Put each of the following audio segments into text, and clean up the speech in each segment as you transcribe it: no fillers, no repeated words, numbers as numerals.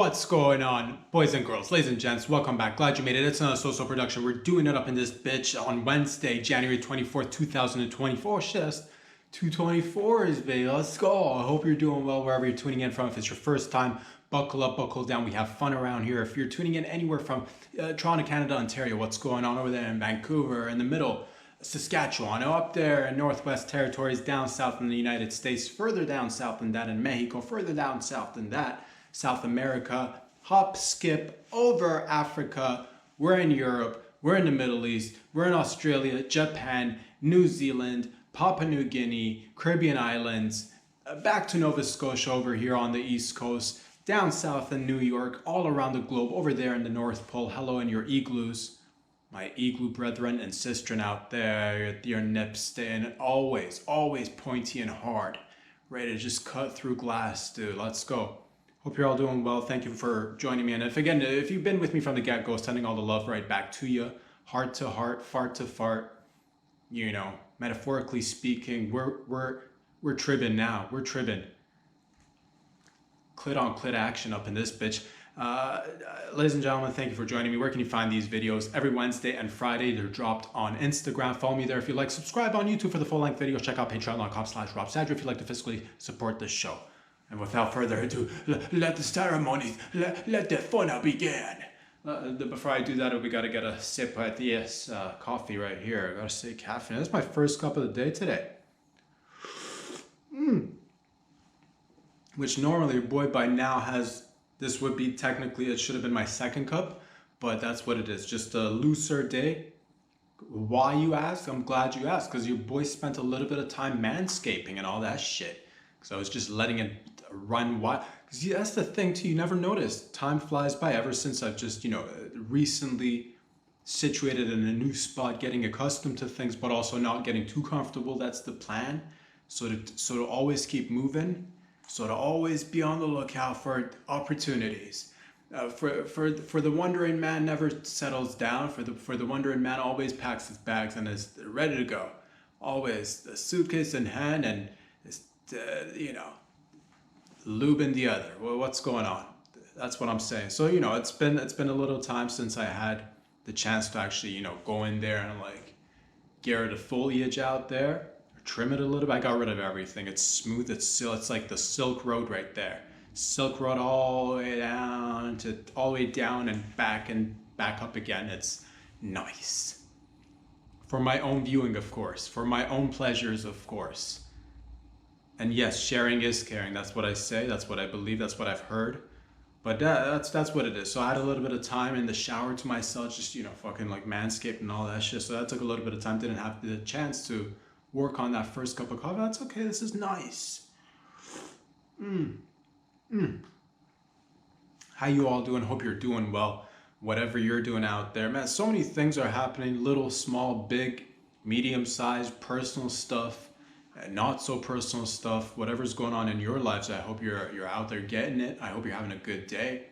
What's going on, boys and girls, ladies and gents? Welcome back. Glad you made it. It's another social production. We're doing it up in this bitch on Wednesday, January 24th, 2024. Shit, that's 224s, baby. Let's go. I hope you're doing well wherever you're tuning in from. If it's your first time, buckle up, buckle down. We have fun around here. If you're tuning in anywhere from Toronto, Canada, Ontario, what's going on over there in Vancouver, in the middle, Saskatchewan, up there in Northwest Territories, down south in the United States, further down south than that in Mexico, further down south than that, South America, hop, skip, over Africa, we're in Europe, we're in the Middle East, we're in Australia, Japan, New Zealand, Papua New Guinea, Caribbean Islands, back to Nova Scotia over here on the East Coast, down south in New York, all around the globe, over there in the North Pole, hello in your igloos, my igloo brethren and sistren out there, your nips staying always pointy and hard, ready to just cut through glass, dude, let's go. Hope you're all doing well. Thank you for joining me. And if you've been with me from the get-go, sending all the love right back to you, heart to heart, fart to fart, you know, metaphorically speaking, we're tribbing now. We're tribbing. Clit on clit action up in this bitch. Ladies and gentlemen, thank you for joining me. Where can you find these videos? Every Wednesday and Friday, they're dropped on Instagram. Follow me there if you like. Subscribe on YouTube for the full-length videos. Check out patreon.com/RobSadra if you'd like to fiscally support this show. And without further ado, let the ceremonies, let the fun begin. Before I do that, we gotta get a sip at this coffee right here. I gotta say caffeine. This is my first cup of the day today. Which normally, boy, by now has, this would be technically, it should have been my second cup, but that's what it is. Just a looser day. Why, you ask? I'm glad you asked, because your boy spent a little bit of time manscaping and all that shit. So I was just letting it run wild. Because that's the thing too, you never notice. Time flies by ever since I've just, recently situated in a new spot, getting accustomed to things, but also not getting too comfortable. That's the plan. So to always keep moving. So to always be on the lookout for opportunities. For the wandering man never settles down. For the wandering man always packs his bags and is ready to go. Always the suitcase in hand and lube in the other. Well, what's going on? That's what I'm saying. So, it's been a little time since I had the chance to actually, go in there and get rid of foliage out there, or trim it a little bit. I got rid of everything. It's smooth. It's like the Silk Road right there. Silk Road all the way down and back up again. It's nice. For my own viewing, of course. For my own pleasures, of course. And yes, sharing is caring. That's what I say. That's what I believe. That's what I've heard. But that's what it is. So I had a little bit of time in the shower to myself, just, fucking manscaped and all that shit. So that took a little bit of time. Didn't have the chance to work on that first cup of coffee. That's okay. This is nice. How you all doing? Hope you're doing well. Whatever you're doing out there. Man, so many things are happening. Little, small, big, medium-sized, personal stuff. Not so personal stuff, whatever's going on in your lives. I hope you're out there getting it. I hope you're having a good day.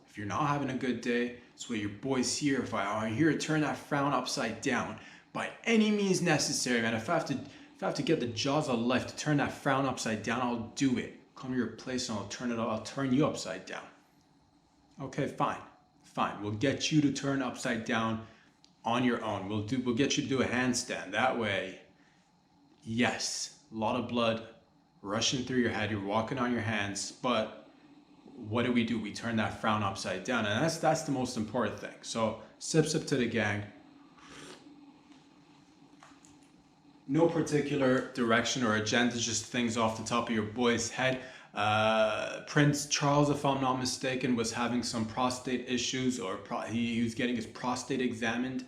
If you're not having a good day, that's what your boy's here. I'm here to turn that frown upside down by any means necessary, man. If I have to get the jaws of life to turn that frown upside down, I'll do it. Come to your place and I'll turn you upside down. Okay, fine. We'll get you to turn upside down on your own. We'll get you to do a handstand. That way, yes. A lot of blood rushing through your head. You're walking on your hands, but what do? We turn that frown upside down, and that's the most important thing. So sip to the gang. No particular direction or agenda, just things off the top of your boy's head. Prince Charles, if I'm not mistaken, was having some prostate issues, or he was getting his prostate examined.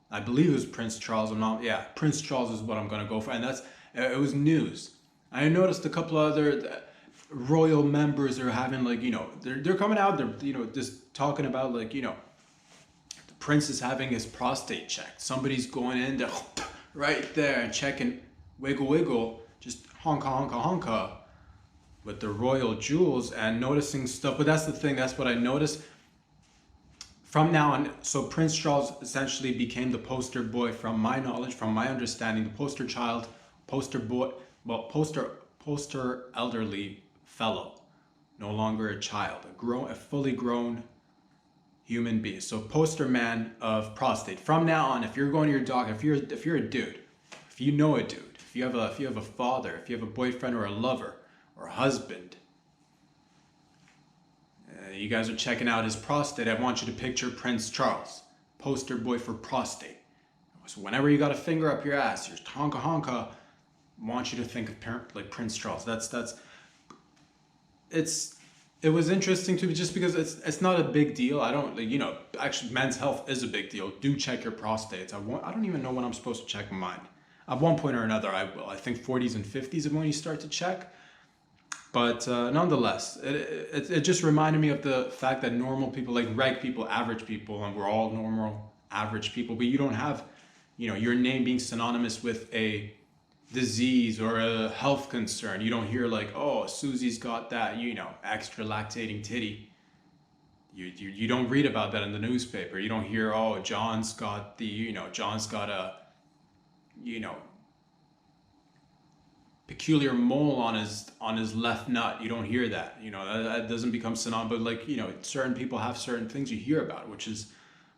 I believe it was Prince Charles. Prince Charles is what I'm gonna go for, and it was news. I noticed a couple of other royal members are having they're coming out, they're just talking about the prince is having his prostate checked. Somebody's going in there right there and checking, wiggle, just honka with the royal jewels and noticing stuff. But that's the thing, that's what I noticed. From now on, so Prince Charles essentially became the poster boy, from my knowledge, from my understanding, the poster elderly fellow. no longer a child, a fully grown human being. So poster man of prostate. From now on, if you're going to your doctor, if you're a dude, if you know a dude, if you have a father, if you have a boyfriend or a lover or a husband, you guys are checking out his prostate, I want you to picture Prince Charles, poster boy for prostate. So whenever you got a finger up your ass, your honka honka, I want you to think of like Prince Charles. It was interesting to me just because it's not a big deal. I don't, actually men's health is a big deal. Do check your prostates. I don't even know when I'm supposed to check mine. At one point or another, I will. I think 40s and 50s is when you start to check. But nonetheless, it just reminded me of the fact that normal people, like reg people, average people, and we're all normal, average people, but you don't have, your name being synonymous with a disease or a health concern. You don't hear like, oh, Susie's got that, extra lactating titty. You don't read about that in the newspaper. You don't hear, oh, John's got a, peculiar mole on his left nut. You don't hear that. That doesn't become synonymous. But certain people have certain things you hear about,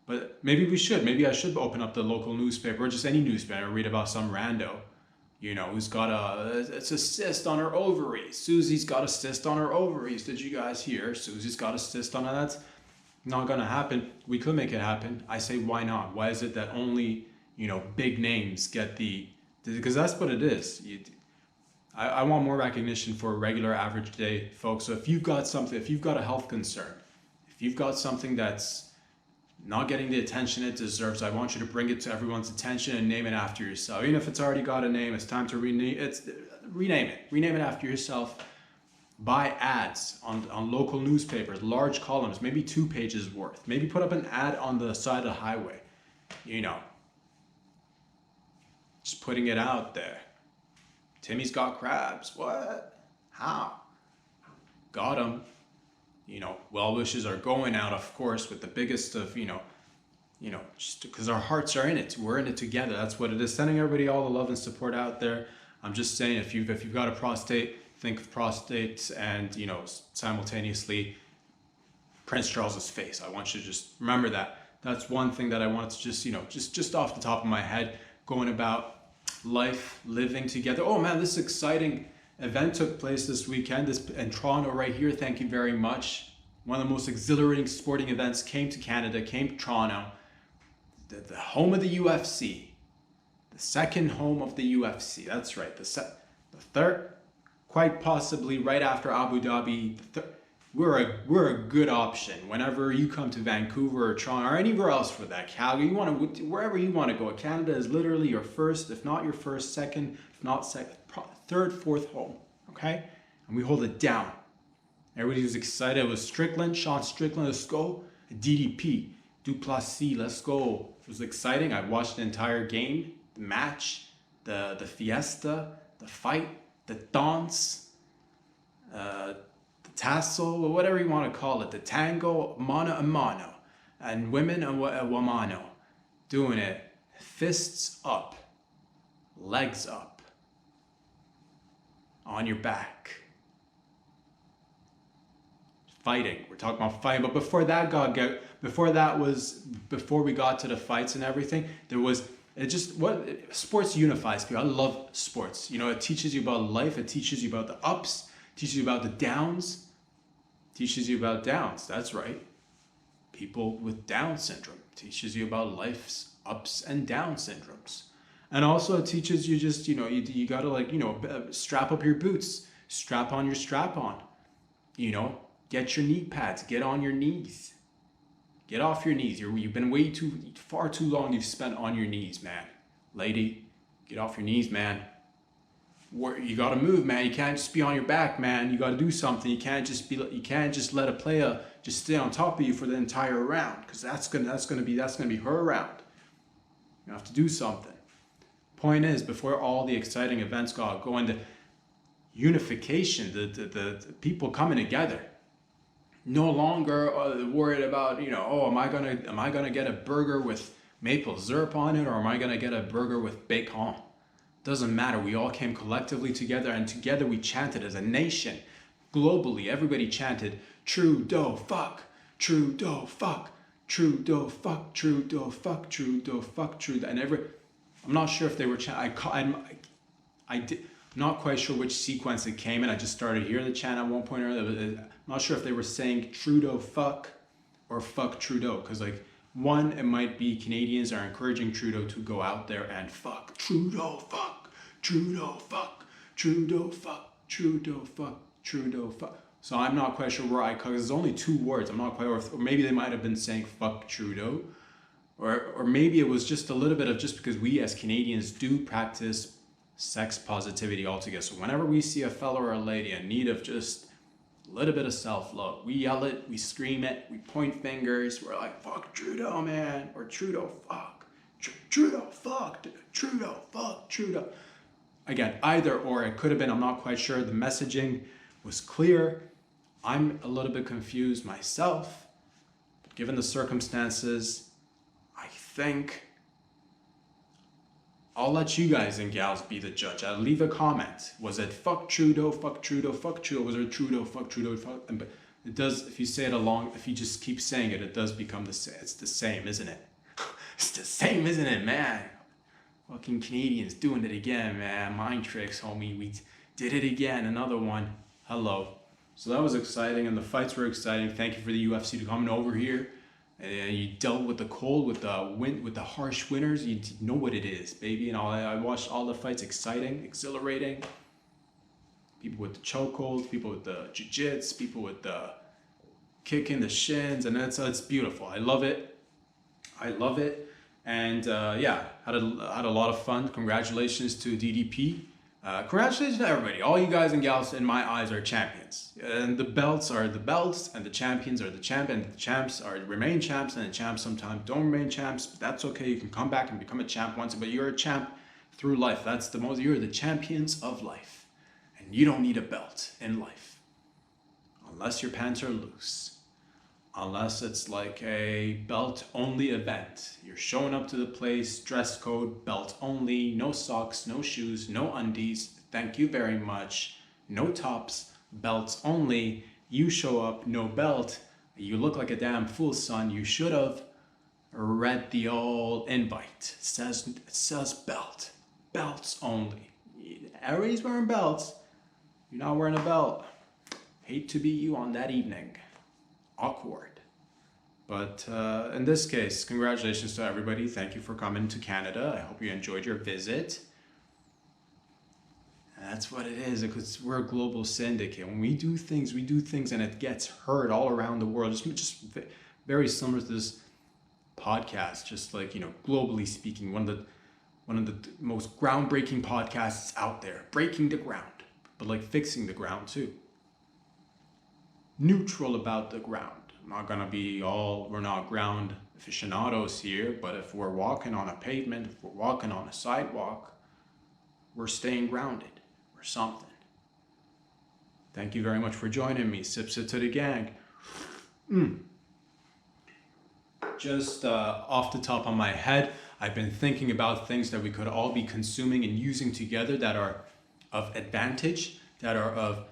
but maybe maybe I should open up the local newspaper or just any newspaper and read about some rando, who's got it's a cyst on her ovaries. Susie's got a cyst on her ovaries. Did you guys hear? Susie's got a cyst on her. That's not gonna happen. We could make it happen. I say, why not? Why is it that only, big names get because that's what it is. I want more recognition for regular average day folks. So if you've got a health concern, if you've got something that's not getting the attention it deserves, I want you to bring it to everyone's attention and name it after yourself. Even if it's already got a name, it's time to rename it after yourself. Buy ads on local newspapers, large columns, maybe 2 pages worth. Maybe put up an ad on the side of the highway, just putting it out there. Timmy's got crabs. What? How? Got him. Well wishes are going out, of course, with the biggest of, just because our hearts are in it. We're in it together. That's what it is. Sending everybody all the love and support out there. I'm just saying, if you've got a prostate, think of prostate and, simultaneously Prince Charles's face. I want you to just remember that. That's one thing that I wanted to just off the top of my head, going about life, living together. Oh man, this exciting event took place this weekend in Toronto right here. Thank you very much. One of the most exhilarating sporting events came to Canada, came to Toronto. The home of the UFC. The second home of the UFC. That's right. The third, quite possibly right after Abu Dhabi. We're a good option whenever you come to Vancouver or Toronto or anywhere else for that. Calgary, wherever you want to go. Canada is literally your first, if not your first, second, if not second, third, fourth home. Okay, and we hold it down. Everybody was excited. It was Strickland, Sean Strickland. Let's go. DDP, Duplessis. Let's go. It was exciting. I watched the entire game, the match, the fiesta, the fight, the dance. Tassel, or whatever you want to call it, the tango, mano a mano, and women a womano, doing it, fists up, legs up, on your back, fighting. We're talking about fighting, but before we got to the fights and everything, sports unifies people. I love sports. It teaches you about life. It teaches you about the ups. Teaches you about the downs. Teaches you about downs. That's right. People with Down syndrome. Teaches you about life's ups and down syndromes. And also it teaches you just, you gotta strap up your boots. Strap on your strap on. Get your knee pads. Get on your knees. Get off your knees. You've been far too long you've spent on your knees, man. Lady, get off your knees, man. You gotta move, man. You can't just be on your back, man. You gotta do something. You can't just let a player just stay on top of you for the entire round, because that's gonna be her round. You have to do something. Point is, before all the exciting events got going, the unification, the people coming together, no longer worried about am I gonna get a burger with maple syrup on it, or am I gonna get a burger with bacon? Doesn't matter. We all came collectively together, and together we chanted as a nation, globally, everybody chanted, Trudeau, fuck, Trudeau, fuck, Trudeau, fuck, Trudeau, fuck, Trudeau, fuck, Trudeau. And I'm not sure if they were I'm not quite sure which sequence it came in. I just started hearing the chant at one point or another. I'm not sure if they were saying Trudeau, fuck, or fuck Trudeau. Because, like, one, it might be Canadians are encouraging Trudeau to go out there and fuck. Trudeau, fuck, Trudeau, fuck, Trudeau, fuck, Trudeau, fuck, Trudeau, fuck. So I'm not quite sure where because there's only 2 words. I'm not quite sure. Or maybe they might have been saying fuck Trudeau. Or maybe it was just a little bit of just because we as Canadians do practice sex positivity altogether. So whenever we see a fella or a lady in need of just a little bit of self-love, we yell it, we scream it, we point fingers, we're like, fuck Trudeau, man, or Trudeau, fuck, Trudeau, fuck, Trudeau, fuck, Trudeau. Again, either or, it could have been, I'm not quite sure. The messaging was clear. I'm a little bit confused myself, but given the circumstances, I think I'll let you guys and gals be the judge. I'll leave a comment. Was it fuck Trudeau, fuck Trudeau, fuck Trudeau? Was it Trudeau, fuck Trudeau, fuck? But it does, if you say it along, if you just keep saying it, it does become the same. It's the same, isn't it? It's the same, isn't it, man? Fucking Canadians doing it again, man. Mind tricks, homie. We did it again. Another one. Hello. So that was exciting, and the fights were exciting. Thank you for the UFC to coming over here. And you dealt with the cold, with the wind, with the harsh winters. You know what it is, baby. And I watched all the fights, exciting, exhilarating. People with the chokeholds, people with the jiu-jitsu, people with the kicking the shins, and it's beautiful. I love it. I love it. And yeah, had a lot of fun. Congratulations to DDP. Congratulations to everybody. All you guys and gals in my eyes are champions. And the belts are the belts, and the champions are the champ, and the champs are remain champs, and the champs sometimes don't remain champs, but that's okay. You can come back and become a champ once, but you're a champ through life. You're the champions of life. And you don't need a belt in life. Unless your pants are loose. Unless it's like a belt only event. You're showing up to the place, dress code, belt only, no socks, no shoes, no undies. Thank you very much. No tops, belts only. You show up, no belt. You look like a damn fool, son. You should have read the old invite. It says belt. Belts only. Everybody's wearing belts. You're not wearing a belt. Hate to be you on that evening. Awkward. But in this case, congratulations to everybody. Thank you for coming to Canada. I hope you enjoyed your visit. And that's what it is, because we're a global syndicate. When we do things and it gets heard all around the world. Just very similar to this podcast, just like, globally speaking, one of the most groundbreaking podcasts out there. Breaking the ground, but like fixing the ground too. Neutral about the ground. I'm not gonna be we're not ground aficionados here, but if we're walking on a pavement, if we're walking on a sidewalk, we're staying grounded or something. Thank you very much for joining me. Sip to the gang. Just off the top of my head, I've been thinking about things that we could all be consuming and using together that are of advantage, that are of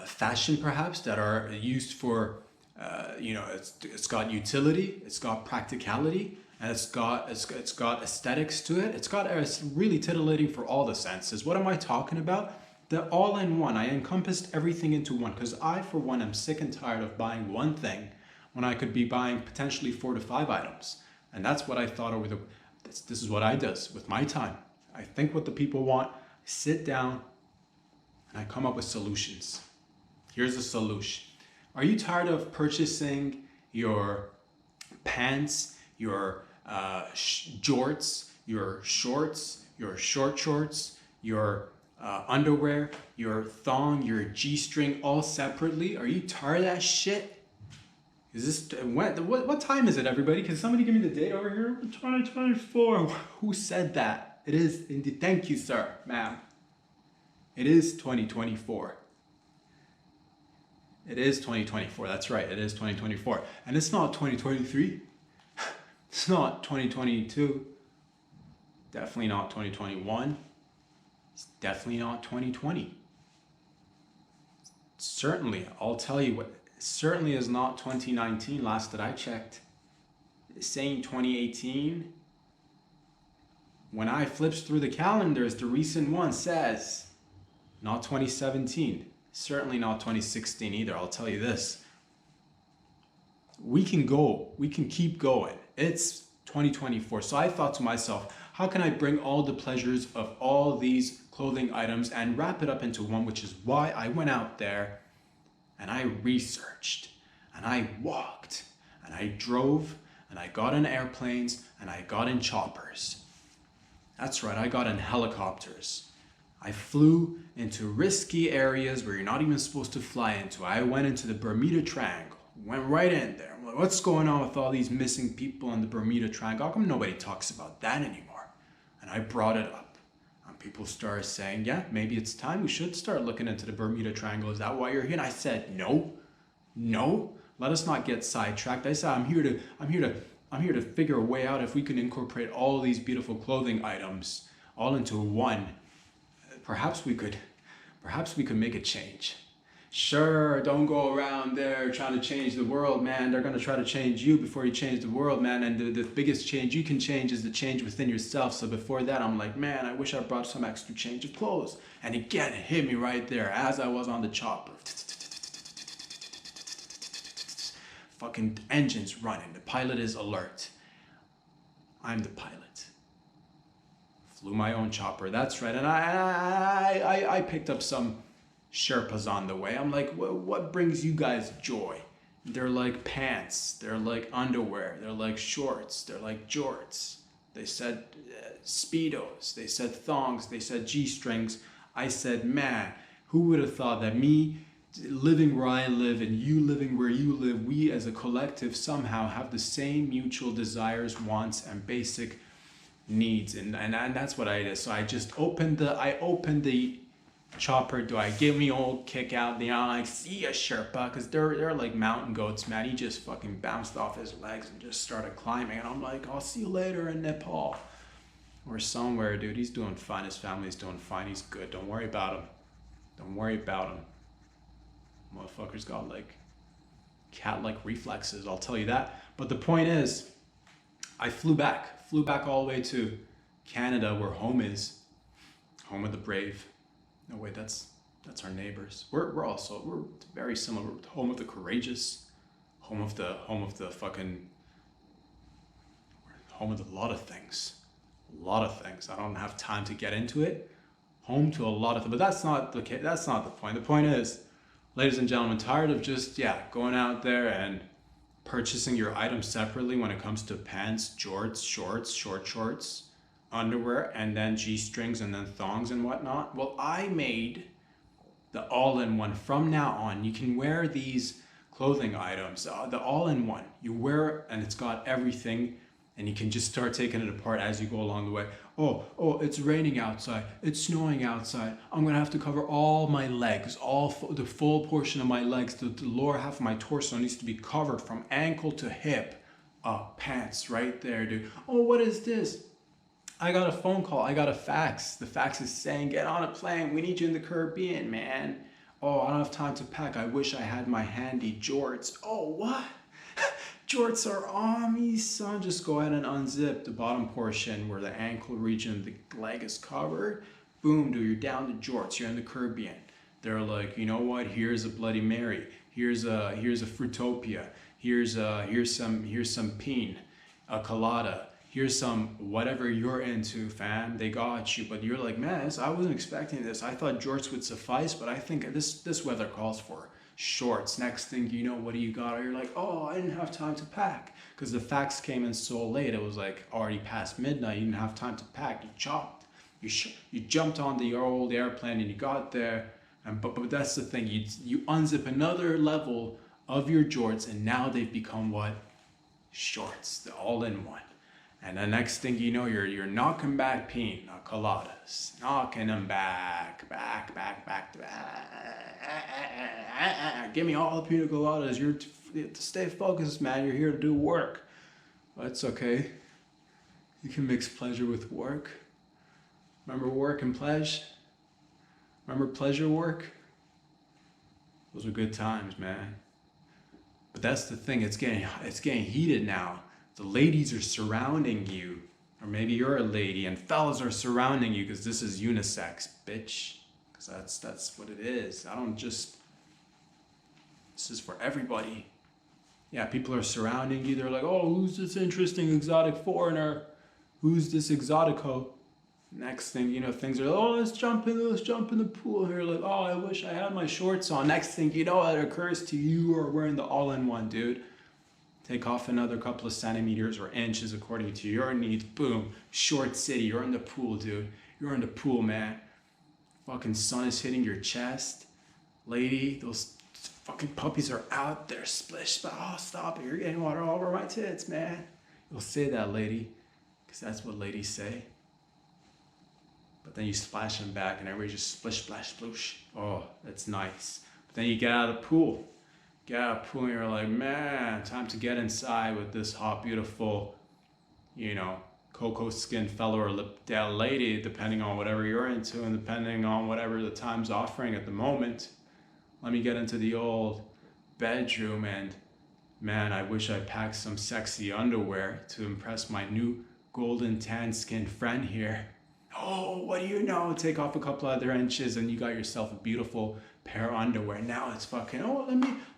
fashion perhaps, that are used for it's got utility, it's got practicality, and it's got aesthetics to it. It's really titillating for all the senses. What am I talking about? The all-in-one. I encompassed everything into one, because I, for one, am sick and tired of buying one thing when I could be buying potentially 4 to 5 items. And that's what I thought this is what I do with my time. I think what the people want, I sit down, and I come up with solutions. Here's a solution. Are you tired of purchasing your pants, your jorts, your shorts, your short shorts, your underwear, your thong, your G-string all separately? Are you tired of that shit? Is this what time is it, everybody? Can somebody give me the date over here? 2024. Who said that? It is indeed. Thank you, sir, ma'am. It is 2024. It is 2024. That's right. It is 2024. And it's not 2023. It's not 2022. Definitely not 2021. It's definitely not 2020. It's Certainly, I'll tell you what, certainly is not 2019 last that I checked. It's saying 2018. When I flips through the calendars, the recent one says not 2017. Certainly not 2016 either, I'll tell you this. We can go, we can keep going. It's 2024. So I thought to myself, how can I bring all the pleasures of all these clothing items and wrap it up into one, which is why I went out there and I researched and I walked and I drove and I got in airplanes and I got in choppers. That's right, I got in helicopters. I flew into risky areas where you're not even supposed to fly into. I went into the Bermuda Triangle, went right in there. I'm like, what's going on with all these missing people in the Bermuda Triangle? How come nobody talks about that anymore? And I brought it up. And people started saying, yeah, maybe it's time. We should start looking into the Bermuda Triangle. Is that why you're here? And I said, no, let us not get sidetracked. I said, I'm here to figure a way out if we can incorporate all these beautiful clothing items all into one. Perhaps we could make a change. Sure, don't go around there trying to change the world, man. They're gonna try to change you before you change the world, man. And the biggest change you can change is the change within yourself. So before that, I'm like, man, I wish I brought some extra change of clothes. And again, it hit me right there as I was on the chopper. Fucking engines running. The pilot is alert. I'm the pilot. Flew my own chopper. That's right. And I picked up some Sherpas on the way. I'm like, what brings you guys joy? They're like pants. They're like underwear. They're like shorts. They're like jorts. They said Speedos. They said thongs. They said G-strings. I said, man, who would have thought that me living where I live and you living where you live, we as a collective somehow have the same mutual desires, wants, and basic needs, and that's what I did. So I just opened the chopper. Do I give me old kick out the I see a Sherpa, because they're like mountain goats, man. He just fucking bounced off his legs and just started climbing, and I'm like, I'll see you later in Nepal or somewhere, dude. He's doing fine. His family's doing fine. He's good. Don't worry about him. Motherfucker's got like cat-like reflexes, I'll tell you that. But the point is, I flew back all the way to Canada, where home is, home of the brave. No wait, that's our neighbors. We're very similar. We're home of the courageous, home of the fucking, home of a lot of things. I don't have time to get into it. Home to a lot of things, but that's not the point. The point is, ladies and gentlemen, tired of just going out there and purchasing your items separately when it comes to pants, jorts, shorts, short shorts, underwear, and then G-strings, and then thongs and whatnot. Well, I made the all-in-one. From now on, you can wear these clothing items, the all-in-one. You wear it and it's got everything, and you can just start taking it apart as you go along the way. Oh, it's raining outside. It's snowing outside. I'm gonna have to cover all my legs, the full portion of my legs. The lower half of my torso needs to be covered from ankle to hip. Pants right there, dude. Oh, what is this? I got a phone call. I got a fax. The fax is saying, get on a plane. We need you in the Caribbean, man. Oh, I don't have time to pack. I wish I had my handy jorts. Oh, what? Jorts are on me, son. Just go ahead and unzip the bottom portion where the ankle region of the leg is covered. Boom, dude, you're down to jorts. You're in the Caribbean. They're like, you know what? Here's a Bloody Mary. Here's a Fruitopia. Here's some peen, a colada. Here's some whatever you're into, fam. They got you, but you're like, man, I wasn't expecting this. I thought jorts would suffice, but I think this weather calls for shorts. Next thing you know, what do you got? You're like, oh, I didn't have time to pack, because the fax came in so late. It was like already past midnight. You didn't have time to pack. You chopped. You jumped on the old airplane and you got there. And but that's the thing. You unzip another level of your jorts, and now they've become what? Shorts. The all-in-one. And the next thing you know, you're knocking back pina coladas, knocking them back. Give me all the pina coladas. You're to stay focused, man. You're here to do work. But it's okay. You can mix pleasure with work. Remember work and pleasure? Remember pleasure work? Those are good times, man. But that's the thing, it's getting heated now. The ladies are surrounding you. Or maybe you're a lady and fellas are surrounding you because this is unisex, bitch. Because that's what it is. This is for everybody. Yeah, people are surrounding you. They're like, oh, who's this interesting exotic foreigner? Who's this exotico? Next thing you know, things are, oh, let's jump in the pool. And you're like, oh, I wish I had my shorts on. Next thing you know, it occurs to you, you are wearing the all-in-one, dude. Take off another couple of centimeters or inches according to your needs. Boom, short city. You're in the pool, dude. You're in the pool, man. Fucking sun is hitting your chest. Lady, those fucking puppies are out there. Splish, oh, stop it. You're getting water all over my tits, man. You'll say that, lady, because that's what ladies say. But then you splash them back and everybody just splish, splash, sploosh. Oh, that's nice. But then you get out of the pool. Get out of the pool and you're like, man, time to get inside with this hot, beautiful, cocoa skin fella or that lady, depending on whatever you're into and depending on whatever the time's offering at the moment. Let me get into the old bedroom and, man, I wish I packed some sexy underwear to impress my new golden tan skinned friend here. Oh, what do you know? Take off a couple other inches and you got yourself a beautiful pair of underwear. Now it's fucking, oh,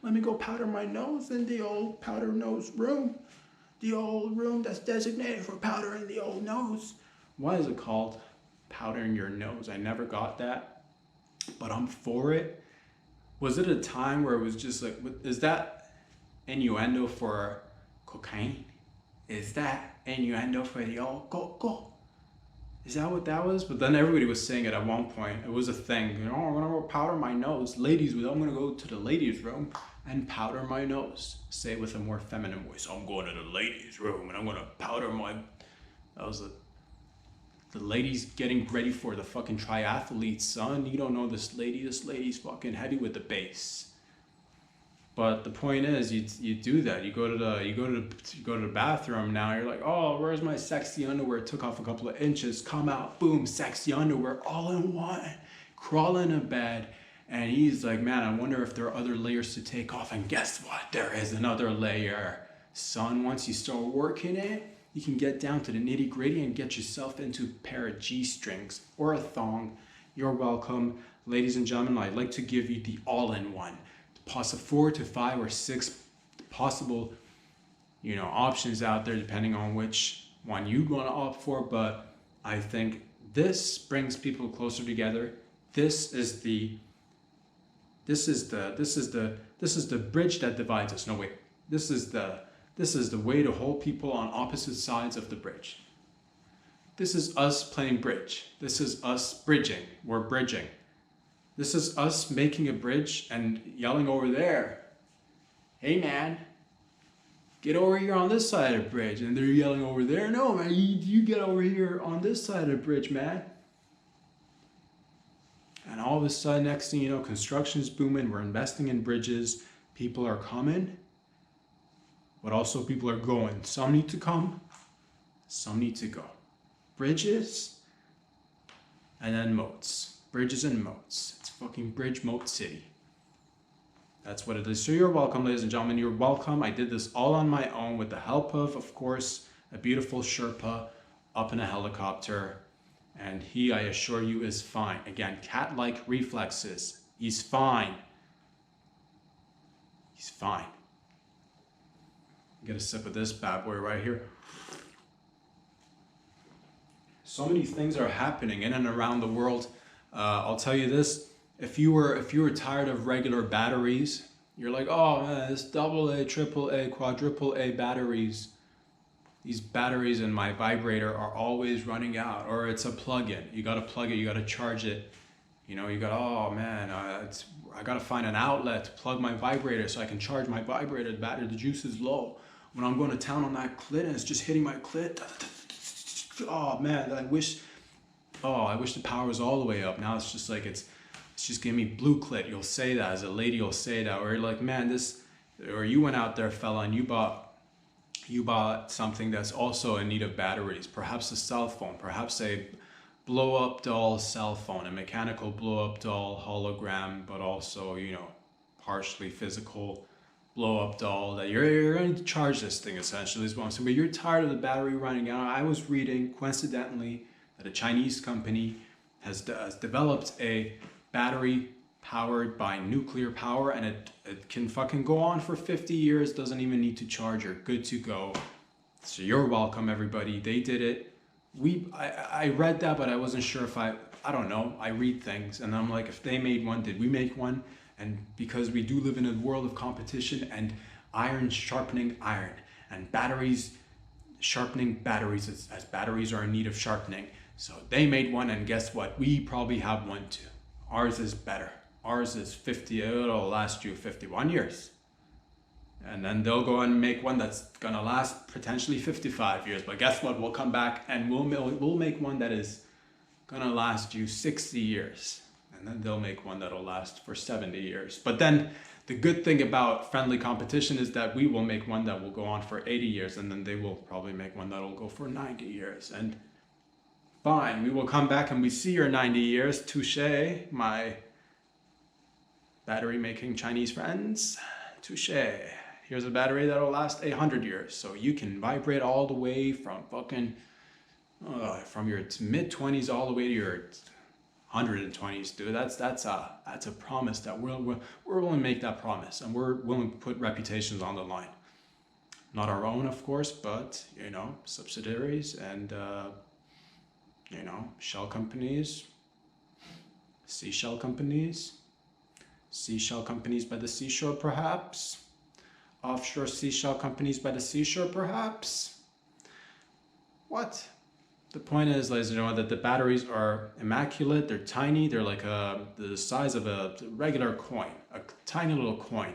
let me go powder my nose in the old powder nose room. The old room that's designated for powdering the old nose. Why is it called powdering your nose? I never got that, but I'm for it. Was it a time where it was just like, is that innuendo for cocaine? Is that innuendo for the old go? Is that what that was? But then everybody was saying it at one point. It was a thing. I'm gonna go powder my nose. Ladies, I'm gonna go to the ladies' room and powder my nose. Say it with a more feminine voice. I'm going to the ladies' room and I'm gonna powder my... That was the ladies getting ready for the fucking triathletes, son. You don't know this lady. This lady's fucking heavy with the bass. But the point is, you do that. You go to the bathroom now. You're like, oh, where's my sexy underwear? Took off a couple of inches. Come out, boom, sexy underwear, all in one. Crawl into bed, and he's like, man, I wonder if there are other layers to take off. And guess what? There is another layer, son. Once you start working it, you can get down to the nitty gritty and get yourself into a pair of G-strings or a thong. You're welcome, ladies and gentlemen. I'd like to give you the all-in-one. 4 to 5 or 6 possible, options out there depending on which one you'd want to opt for. But I think this brings people closer together. This is the bridge that divides us. No, wait. This is the way to hold people on opposite sides of the bridge. This is us playing bridge. This is us bridging. We're bridging. This is us making a bridge and yelling over there, hey man, get over here on this side of the bridge. And they're yelling over there, no man, you get over here on this side of the bridge, man. And all of a sudden, next thing you know, construction's booming, we're investing in bridges, people are coming, but also people are going. Some need to come, some need to go. Bridges, and then moats. Bridges and moats. It's fucking bridge moat city. That's what it is. So you're welcome, ladies and gentlemen. You're welcome. I did this all on my own with the help of course, a beautiful Sherpa up in a helicopter. And he, I assure you, is fine. Again, cat-like reflexes. He's fine. He's fine. Get a sip of this bad boy right here. So many things are happening in and around the world. I'll tell you this, if you were tired of regular batteries, you're like, oh man, this AA, AAA, quadruple A batteries, these batteries in my vibrator are always running out, or it's a plug-in. You gotta plug it, you gotta charge it. You got, oh man, I gotta find an outlet to plug my vibrator so I can charge my vibrator. The battery, the juice is low. When I'm going to town on that clit and it's just hitting my clit, oh man, I wish the power was all the way up. Now it's just like, it's just giving me blue clit. You'll say that, as a lady you'll say that, or you're like, man, or you went out there, fella, and you bought something that's also in need of batteries, perhaps a cell phone, perhaps a blow-up doll cell phone, a mechanical blow-up doll hologram, but also, partially physical blow-up doll that you're going to charge this thing, essentially, is what I'm saying. But you're tired of the battery running out. I was reading, coincidentally, that a Chinese company has developed a battery powered by nuclear power, and it can fucking go on for 50 years, doesn't even need to charge, you're good to go. So you're welcome, everybody. They did it. I read that, but I wasn't sure if I don't know. I read things and I'm like, if they made one, did we make one? And because we do live in a world of competition and iron sharpening iron and batteries sharpening batteries as batteries are in need of sharpening. So they made one, and guess what? We probably have one too. Ours is better. Ours is 50, it'll last you 51 years. And then they'll go and make one that's gonna last potentially 55 years. But guess what? We'll come back and we'll make one that is gonna last you 60 years. And then they'll make one that'll last for 70 years. But then the good thing about friendly competition is that we will make one that will go on for 80 years, and then they will probably make one that'll go for 90 years. And fine, we will come back and we see your 90 years. Touche, my battery making Chinese friends. Touche. Here's a battery that'll last 100 years. So you can vibrate all the way from fucking, from your mid-20s all the way to your 120s, dude. That's a promise that we're willing to make that promise, and we're willing to put reputations on the line. Not our own, of course, but, you know, subsidiaries and, you know, shell companies, seashell companies by the seashore, perhaps. Offshore seashell companies by the seashore, perhaps. What? The point is, ladies and gentlemen, that the batteries are immaculate. They're tiny. They're like the size of a regular coin, a tiny little coin.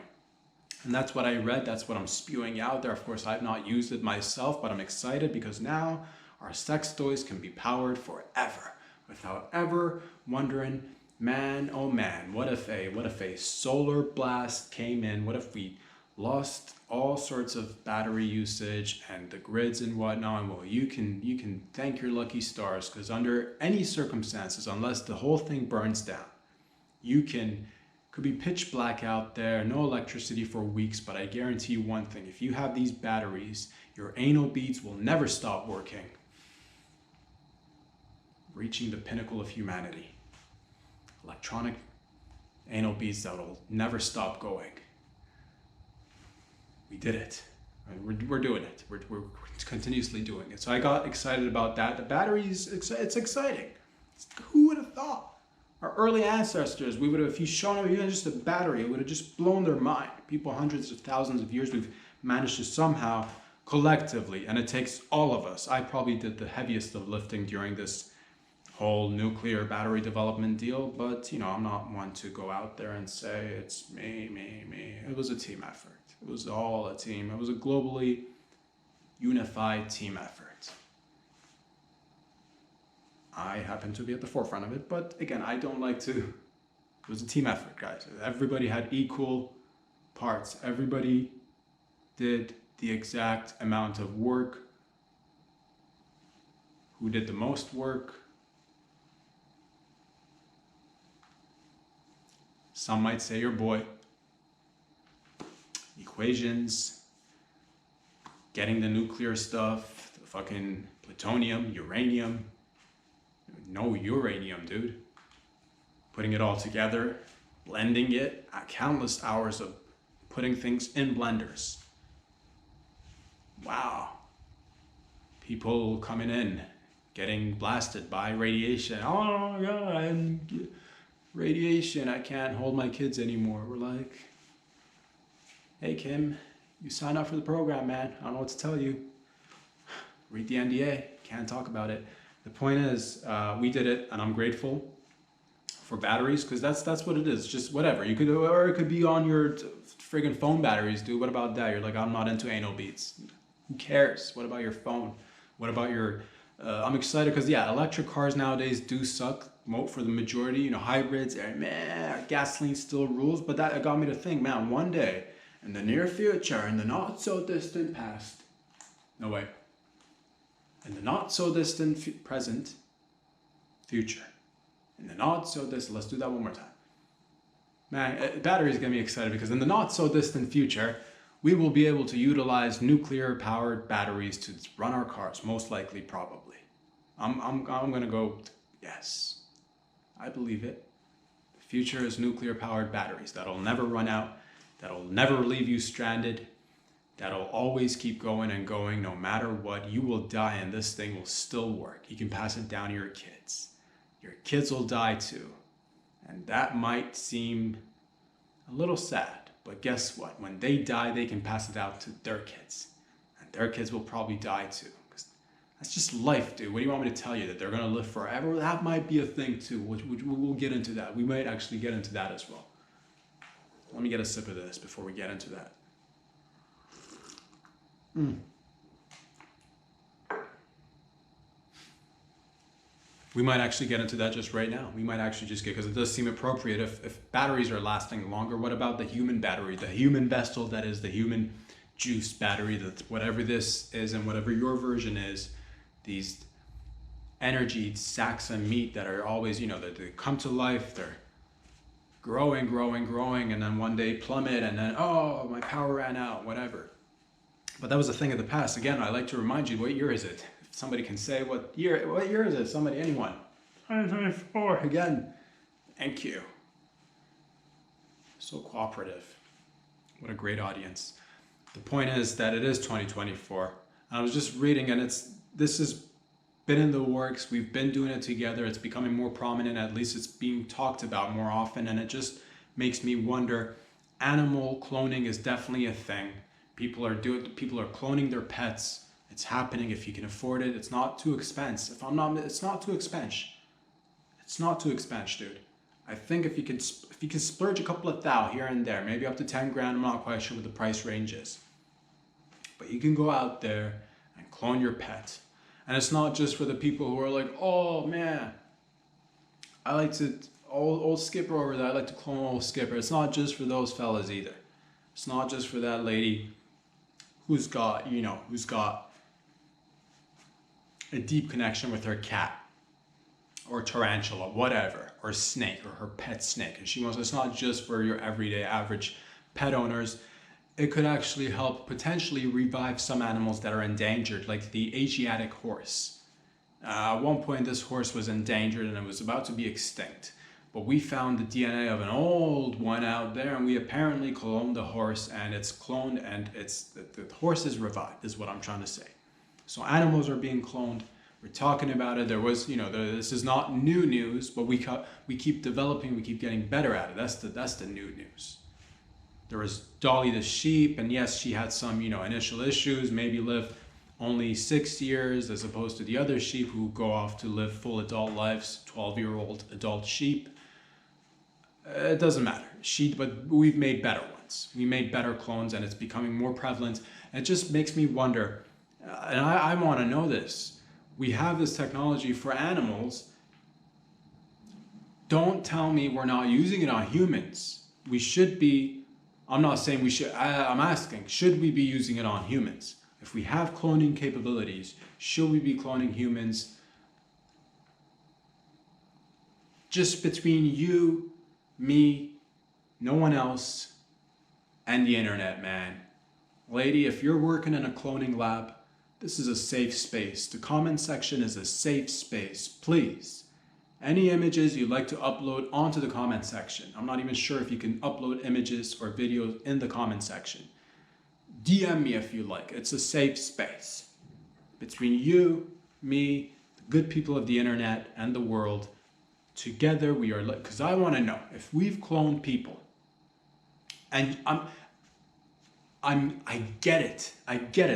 And that's what I read. That's what I'm spewing out there. Of course, I've not used it myself, but I'm excited because now our sex toys can be powered forever without ever wondering, man, oh man, what if a solar blast came in? What if we lost all sorts of battery usage and the grids and whatnot? And well, you can thank your lucky stars, because under any circumstances, unless the whole thing burns down, could be pitch black out there, no electricity for weeks, but I guarantee you one thing: if you have these batteries, your anal beads will never stop working. Reaching the pinnacle of humanity. Electronic anal beads that will never stop going. We did it. We're doing it. We're continuously doing it. So I got excited about that. The batteries, it's exciting. Who would have thought? Our early ancestors, we would have, if you shown them even just a battery, it would have just blown their mind. People, hundreds of thousands of years, we've managed to somehow, collectively, and it takes all of us. I probably did the heaviest of lifting during this whole nuclear battery development deal, but you know, I'm not one to go out there and say it's me. It was a team effort. It was all a team. It was a globally unified team effort. I happen to be at the forefront of it, but again, I don't like to. It was a team effort, guys. Everybody had equal parts. Everybody did the exact amount of work. Who did the most work? Some might say your boy. Equations, getting the nuclear stuff, the fucking plutonium, uranium. No uranium, dude. Putting it all together, blending it, countless hours of putting things in blenders. Wow. People coming in, getting blasted by radiation. Oh my God, radiation, I can't hold my kids anymore. We're like, hey Kim, you signed up for the program, man. I don't know what to tell you. Read the NDA, can't talk about it. The point is, we did it, and I'm grateful for batteries, because that's what it is. Just whatever. You could, or it could be on your friggin' phone batteries, dude. What about that? You're like, I'm not into anal beads. Who cares? What about your phone? What about your? I'm excited because yeah, electric cars nowadays do suck. For the majority, you know, hybrids, man, gasoline still rules. But that got me to think, man, one day in the near future, in the not so distant past, no way. In the not so distant present future, in the not so distant, let's do that one more time. Man, batteries get me excited because in the not so distant future, we will be able to utilize nuclear powered batteries to run our cars, most likely, probably. I'm gonna go, yes, I believe it. The future is nuclear powered batteries that'll never run out, that'll never leave you stranded, that'll always keep going and going no matter what. You will die and this thing will still work. You can pass it down to your kids. Your kids will die too. And that might seem a little sad, but guess what? When they die, they can pass it out to their kids. And their kids will probably die too. Because that's just life, dude. What do you want me to tell you? That they're going to live forever? That might be a thing too, which we'll get into that. We might actually get into that as well. Let me get a sip of this before we get into that. We might actually get into that just right now. We might actually just get, because it does seem appropriate. If batteries are lasting longer, what about the human battery, the human vessel that is the human juice battery, that whatever this is and whatever your version is, these energy sacks of meat that are always, you know, that they come to life, they're growing, and then one day plummet, and then, oh, my power ran out, whatever. But that was a thing of the past. Again, I like to remind you, what year is it? If somebody can say what year is it? Somebody, anyone? 2024. Again, thank you. So cooperative. What a great audience. The point is that it is 2024. And I was just reading, and this has been in the works. We've been doing it together. It's becoming more prominent. At least it's being talked about more often. And it just makes me wonder, animal cloning is definitely a thing. People are cloning their pets. It's happening if you can afford it. It's not too expensive. It's not too expensive. It's not too expensive, dude. I think if you can splurge a couple of thou here and there, maybe up to 10 grand, I'm not quite sure what the price range is. But you can go out there and clone your pet. And it's not just for the people who are like, oh man, I like to, old Skipper over there, I like to clone old Skipper. It's not just for those fellas either. It's not just for that lady who's got a deep connection with her cat or tarantula, whatever, or snake, or her pet snake. And it's not just for your everyday average pet owners. It could actually help potentially revive some animals that are endangered, like the Asiatic horse. At one point, this horse was endangered and it was about to be extinct. But we found the DNA of an old one out there, and we apparently cloned the horse, and it's cloned, and the horse is revived, is what I'm trying to say. So animals are being cloned. We're talking about it. There was, this is not new news, but we keep developing, we keep getting better at it. That's the new news. There was Dolly the sheep, and yes, she had some, initial issues, maybe lived only 6 years as opposed to the other sheep who go off to live full adult lives, 12-year-old adult sheep. It doesn't matter. But we've made better ones. We made better clones, and it's becoming more prevalent. It just makes me wonder, and I want to know this. We have this technology for animals. Don't tell me we're not using it on humans. We should be. I'm not saying we should. I'm asking, should we be using it on humans? If we have cloning capabilities, should we be cloning humans? Just between you, me, no one else, and the internet, man. Lady, if you're working in a cloning lab, this is a safe space. The comment section is a safe space. Please, any images you'd like to upload onto the comment section. I'm not even sure if you can upload images or videos in the comment section. DM me if you like. It's a safe space. Between you, me, the good people of the internet, and the world, together we are, because I want to know if we've cloned people, and I get it.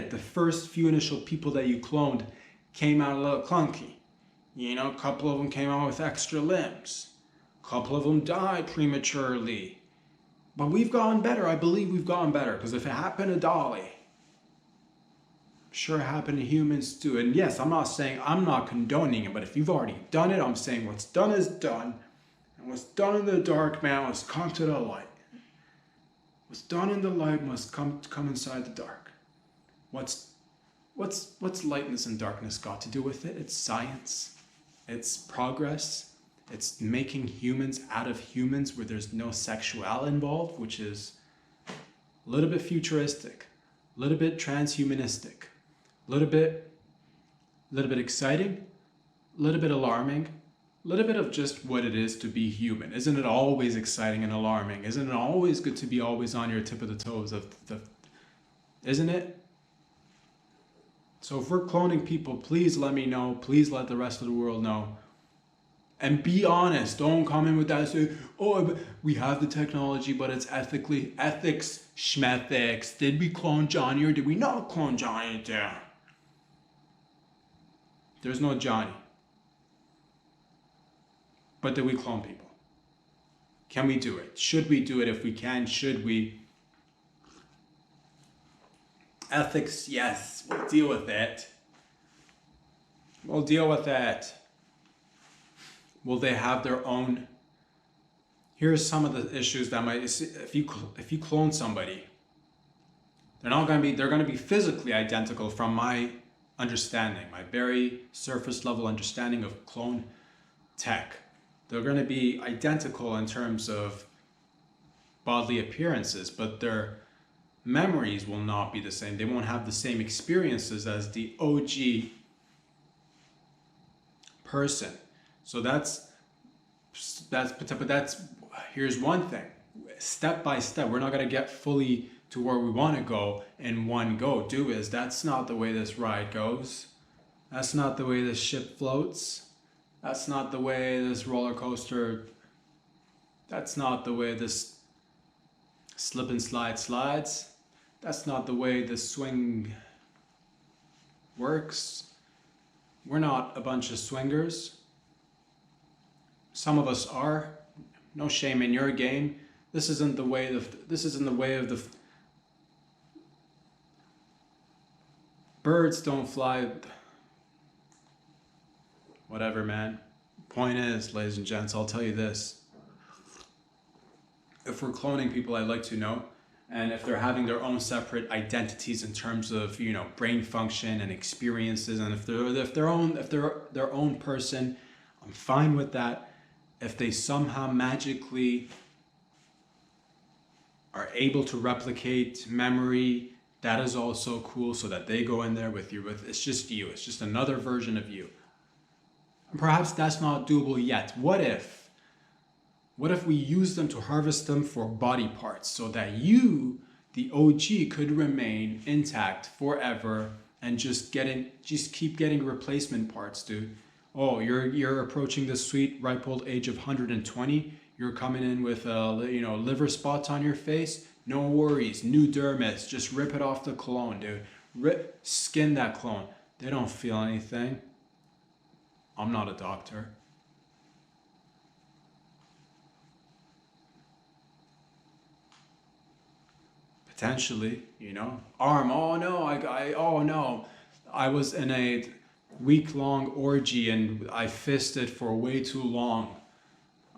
The first few initial people that you cloned came out a little clunky. A couple of them came out with extra limbs. A couple of them died prematurely. But we've gotten better. I believe we've gotten better, because if it happened to Dolly, I'm sure it happened to humans too. And yes, I'm not condoning it, but if you've already done it, I'm saying what's done is done. And what's done in the dark, man, must come to the light. What's done in the light must come inside the dark. What's lightness and darkness got to do with it? It's science. It's progress. It's making humans out of humans where there's no sexuality involved, which is a little bit futuristic, a little bit transhumanistic, a little bit exciting, a little bit alarming, a little bit of just what it is to be human. Isn't it always exciting and alarming? Isn't it always good to be always on your tip of the toes isn't it? So if we're cloning people, please let me know. Please let the rest of the world know. And be honest. Don't come in with that say, oh, we have the technology, but it's ethics, schmethics. Did we clone Johnny or did we not clone Johnny there? There's no Johnny. But did we clone people? Can we do it? Should we do it? If we can, should we? Ethics, yes, we'll deal with it. We'll deal with that. Will they have their own? Here's some of the issues that might, if you clone somebody, they're going to be physically identical from my understanding, my very surface level understanding of clone tech. They're going to be identical in terms of bodily appearances, but their memories will not be the same. They won't have the same experiences as the OG person. So here's one thing. Step by step, we're not going to get fully to where we want to go in one go. That's not the way this ride goes. That's not the way this ship floats. That's not the way this roller coaster. That's not the way this slip and slide slides. That's not the way the swing works. We're not a bunch of swingers. Some of us are. No shame in your game. This isn't the way of the birds don't fly. Whatever, man. Point is, ladies and gents, I'll tell you this. If we're cloning people, I'd like to know. And if they're having their own separate identities in terms of, brain function and experiences, and if they're their own person, I'm fine with that. If they somehow magically are able to replicate memory, that is also cool, so that they go in there with you. It's just you. It's just another version of you. And perhaps that's not doable yet. What if we use them to harvest them for body parts so that you, the OG, could remain intact forever and just keep getting replacement parts, dude. Oh, you're approaching the sweet ripe old age of 120. You're coming in with liver spots on your face. No worries, new dermis. Just rip it off the clone, dude. Skin that clone. They don't feel anything. I'm not a doctor. Potentially, arm. Oh no, I was in a week-long orgy and I fisted for way too long.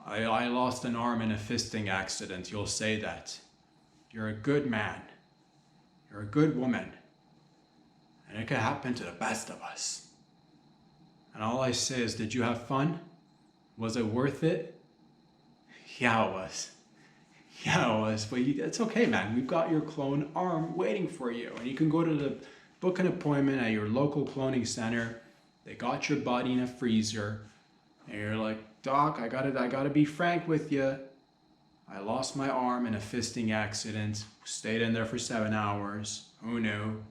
I lost an arm in a fisting accident. You'll say that. You're a good man. You're a good woman. And it can happen to the best of us. And all I say is, did you have fun? Was it worth it? Yeah, it was. Yeah, it was. But it's okay, man. We've got your clone arm waiting for you. And you can go to book an appointment at your local cloning center. They got your body in a freezer. And you're like, Doc, I gotta be frank with you. I lost my arm in a fisting accident. Stayed in there for 7 hours. Who knew?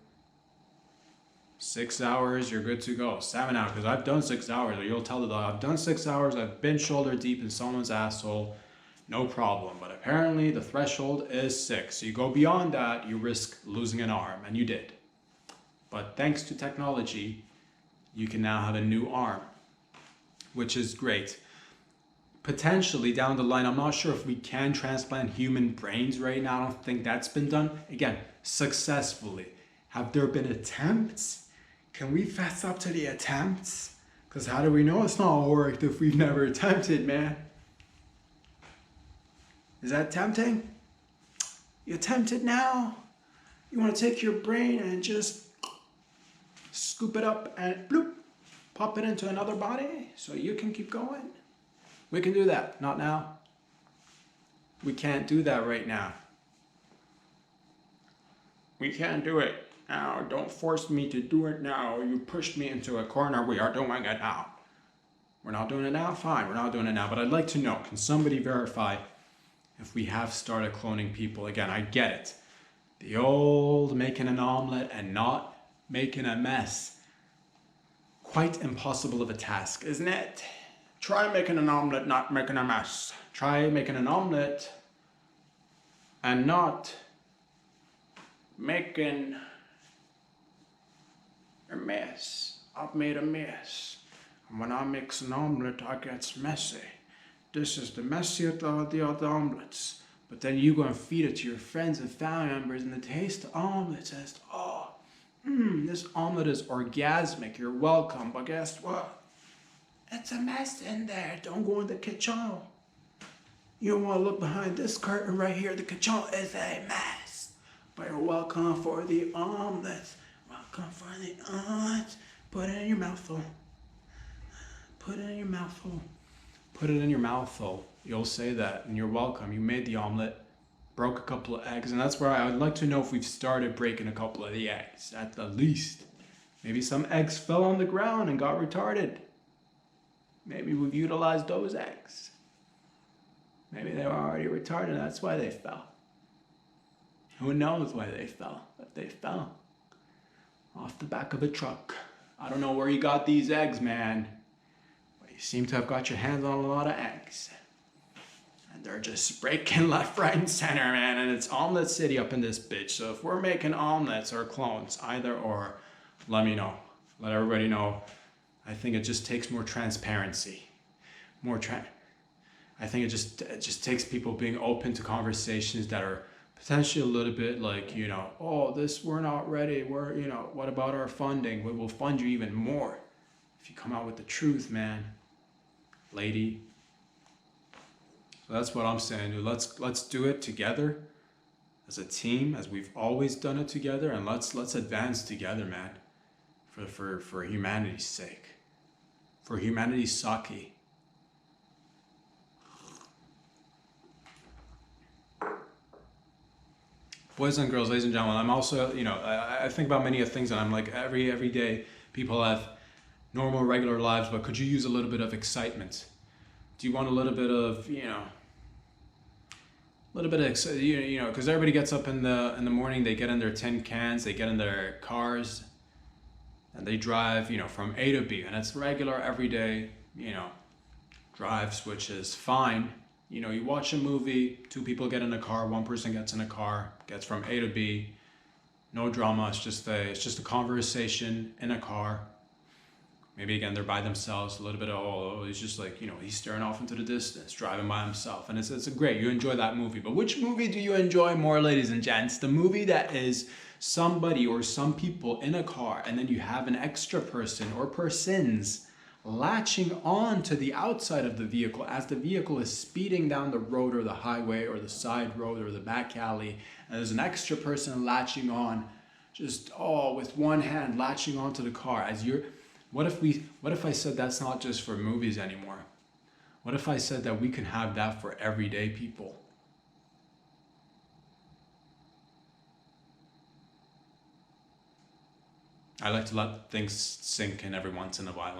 6 hours, you're good to go. 7 hours, because I've done 6 hours. Or you'll tell the dog, I've done 6 hours. I've been shoulder deep in someone's asshole. No problem. But apparently the threshold is 6. So you go beyond that, you risk losing an arm. And you did. But thanks to technology, you can now have a new arm, which is great. Potentially down the line, I'm not sure if we can transplant human brains right now. I don't think that's been done. Again, successfully. Have there been attempts? Can we fess up to the attempts? Because how do we know it's not worked if we've never attempted, man? Is that tempting? You attempt it now? You want to take your brain and just scoop it up and bloop, pop it into another body so you can keep going? We can do that. Not now. We can't do that right now. We can't do it now. Don't force me to do it now. You pushed me into a corner. We are doing it now. We're not doing it now? Fine, we're not doing it now. But I'd like to know, can somebody verify if we have started cloning people? Again, I get it. The old making an omelet and not making a mess. Quite impossible of a task, isn't it? Try making an omelet, not making a mess. Try making an omelet and not making a mess. I've made a mess. And when I mix an omelet, I get messy. This is the messiest of the other omelets. But then you go and feed it to your friends and family members, and the taste of omelet says, oh, this omelet is orgasmic. You're welcome. But guess what? It's a mess in there. Don't go in the kitchen. You don't want to look behind this curtain right here. The kitchen is a mess. But you're welcome for the omelet. Welcome for the omelet. Put it in your mouthful. Put it in your mouthful. Put it in your mouthful. You'll say that, and you're welcome. You made the omelet, broke a couple of eggs, and that's where I would like to know if we've started breaking a couple of the eggs, at the least. Maybe some eggs fell on the ground and got retarded. Maybe we've utilized those eggs. Maybe they were already retarded, that's why they fell. Who knows why they fell, but they fell. Off the back of a truck. I don't know where you got these eggs, man. But you seem to have got your hands on a lot of eggs. And they're just breaking left, right, and center, man. And it's omelet city up in this bitch. So if we're making omelets or clones, either or, let me know. Let everybody know. I think it just takes more transparency. I think it just takes people being open to conversations that are potentially a little bit like, oh, we're not ready. What about our funding? We'll fund you even more if you come out with the truth, man. Lady. So that's what I'm saying, dude. Let's do it together as a team, as we've always done it together, and let's advance together, man. For humanity's sake. For humanity's sake. Boys and girls, ladies and gentlemen, I'm also, I think about many of things, and I'm like, every day people have normal, regular lives, but could you use a little bit of excitement? Do you want a little bit of, because everybody gets up in the morning, they get in their tin cans, they get in their cars, and they drive, from A to B, and it's regular, everyday, drives, which is fine. You watch a movie, two people get in a car, one person gets in a car, gets from A to B, no drama, it's just a conversation in a car. Maybe again, they're by themselves, a little bit of, he's just like, he's staring off into the distance, driving by himself. And it's great, you enjoy that movie. But which movie do you enjoy more, ladies and gents? The movie that is somebody or some people in a car, and then you have an extra person or persons latching on to the outside of the vehicle as the vehicle is speeding down the road or the highway or the side road or the back alley. And there's an extra person latching on, just, with one hand latching onto the car as you're... What if I said that's not just for movies anymore? What if I said that we can have that for everyday people? I like to let things sink in every once in a while.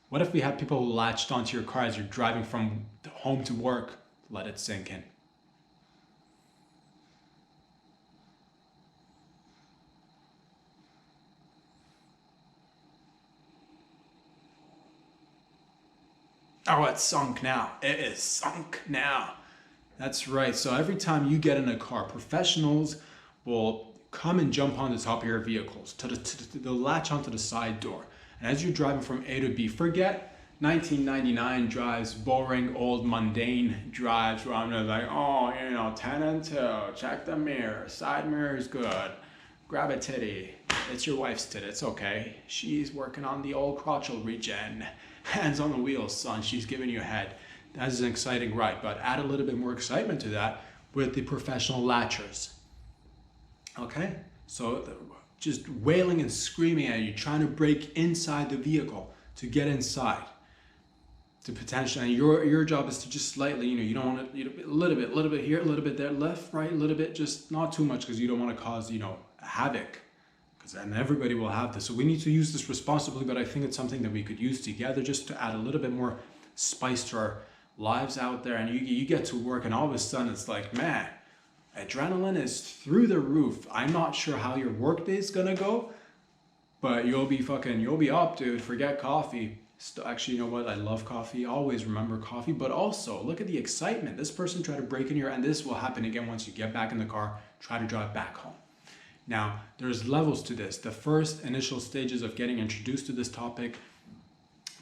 What if we had people who latched onto your car as you're driving from home to work? Let it sink in. Oh, it's sunk now. It is sunk now. That's right. So every time you get in a car, professionals will come and jump on the top of your vehicles. They'll latch onto the side door. And as you're driving from A to B, forget 1999 drives, boring, old, mundane drives where I'm just like, 10 and 2, check the mirror, side mirror is good, grab a titty. It's your wife's titty, it's okay. She's working on the old crotchal region. Hands on the wheel, son, she's giving you a head. That is an exciting ride, but add a little bit more excitement to that with the professional latchers. Okay? So just wailing and screaming at you, trying to break inside the vehicle to get inside. to potential, and your job is to just slightly, you don't want to, a little bit here, a little bit there, left, right, a little bit, just not too much, because you don't want to cause, havoc, because then everybody will have this. So we need to use this responsibly, but I think it's something that we could use together just to add a little bit more spice to our lives out there. And you get to work, and all of a sudden it's like, man, adrenaline is through the roof. I'm not sure how your work day is gonna go, but you'll be up, dude. Forget coffee. Actually, you know what? I love coffee. Always remember coffee, but also look at the excitement. This person tried to break in here, and this will happen again once you get back in the car, try to drive back home. Now, there's levels to this. The first initial stages of getting introduced to this topic